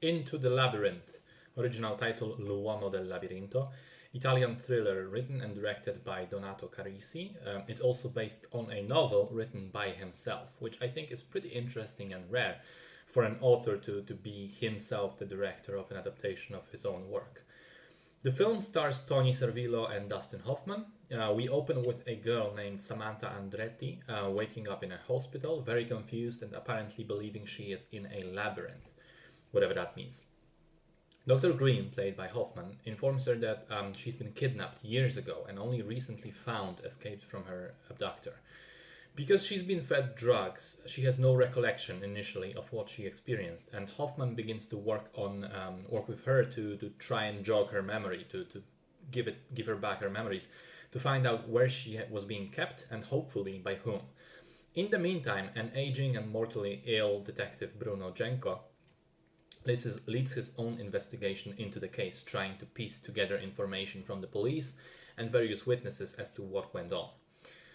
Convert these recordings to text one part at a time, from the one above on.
Into the Labyrinth, original title L'uomo del labirinto, Italian thriller written and directed by Donato Carisi. It's also based on a novel written by himself, which I think is pretty interesting and rare for an author to be himself the director of an adaptation of his own work. The film stars Tony Servillo and Dustin Hoffman. We open with a girl named Samantha Andretti waking up in a hospital, very confused and apparently believing she is in a labyrinth, whatever that means. Dr. Green, played by Hoffman, informs her that she's been kidnapped years ago and only recently found escaped from her abductor. Because she's been fed drugs, she has no recollection initially of what she experienced, and Hoffman begins to work with her to try and jog her memory, to give her back her memories, to find out where she was being kept and hopefully by whom. In the meantime, an aging and mortally ill detective, Bruno Genko, leads his own investigation into the case, trying to piece together information from the police and various witnesses as to what went on.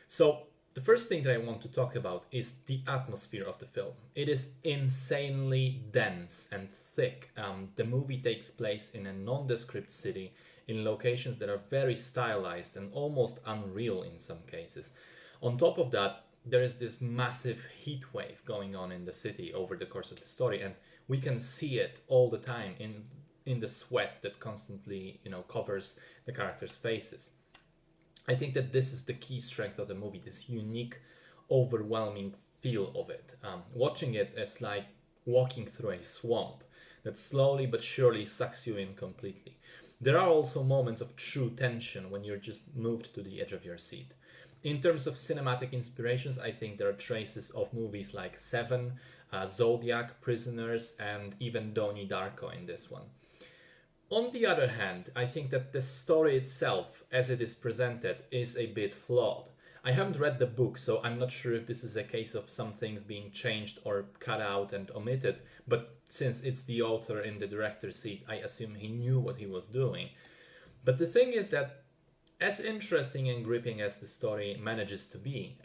So, the first thing that I want to talk about is the atmosphere of the film. It is insanely dense and thick. The movie takes place in a nondescript city in locations that are very stylized and almost unreal in some cases. On top of that, there is this massive heat wave going on in the city over the course of the story, and we can see it all the time in the sweat that constantly, covers the characters' faces. I think that this is the key strength of the movie, this unique, overwhelming feel of it. Watching it is like walking through a swamp that slowly but surely sucks you in completely. There are also moments of true tension when you're just moved to the edge of your seat. In terms of cinematic inspirations, I think there are traces of movies like Seven, Zodiac, Prisoners, and even Donnie Darko in this one. On the other hand, I think that the story itself, as it is presented, is a bit flawed. I haven't read the book, so I'm not sure if this is a case of some things being changed or cut out and omitted, but since it's the author in the director's seat, I assume he knew what he was doing. But the thing is that, as interesting and gripping as the story manages to be,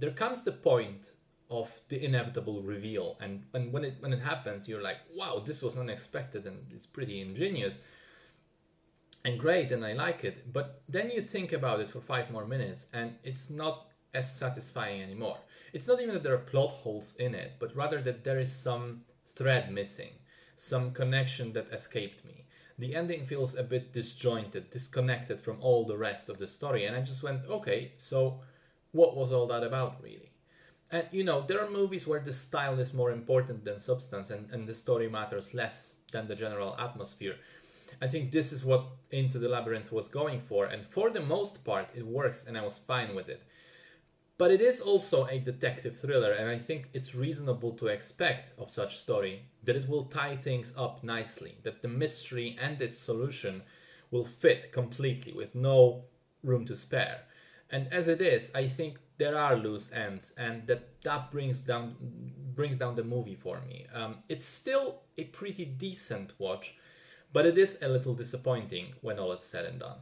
there comes the point of the inevitable reveal, and when it happens, you're like, wow, this was unexpected and it's pretty ingenious and great and I like it. But then you think about it for 5 more minutes and it's not as satisfying anymore. It's not even that there are plot holes in it, but rather that there is some thread missing, some connection that escaped me. The ending feels a bit disjointed, disconnected from all the rest of the story, and I just went, okay, so what was all that about really? And there are movies where the style is more important than substance, and the story matters less than the general atmosphere. I think this is what Into the Labyrinth was going for, and for the most part it works and I was fine with it. But it is also a detective thriller, and I think it's reasonable to expect of such story that it will tie things up nicely, that the mystery and its solution will fit completely with no room to spare. And as it is, I think there are loose ends, and that brings down the movie for me. It's still a pretty decent watch, but it is a little disappointing when all is said and done.